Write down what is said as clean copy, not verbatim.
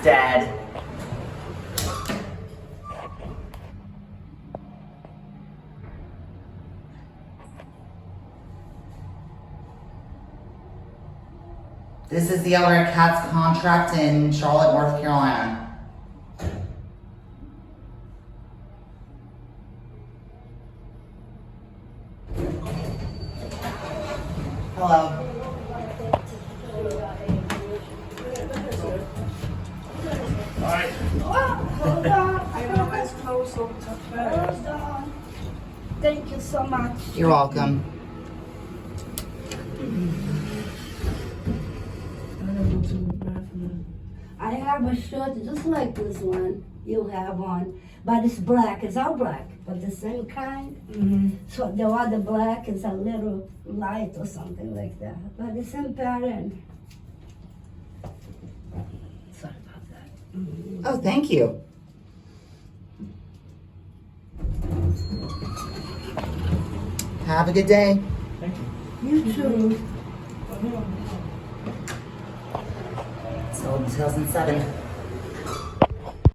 dead. This is the owner of Cat's contract in Charlotte, North Carolina. Hello. Alright. Hold on. I know it's close over to Hold on. Thank you so much. You're welcome. I have a shirt just like this one you have on, but it's black. It's all black, but the same kind. So the other black is a little light or something like that, but the same pattern. Sorry about that. Oh, thank you. Have a good day. Thank you. You too. Sold in 2007.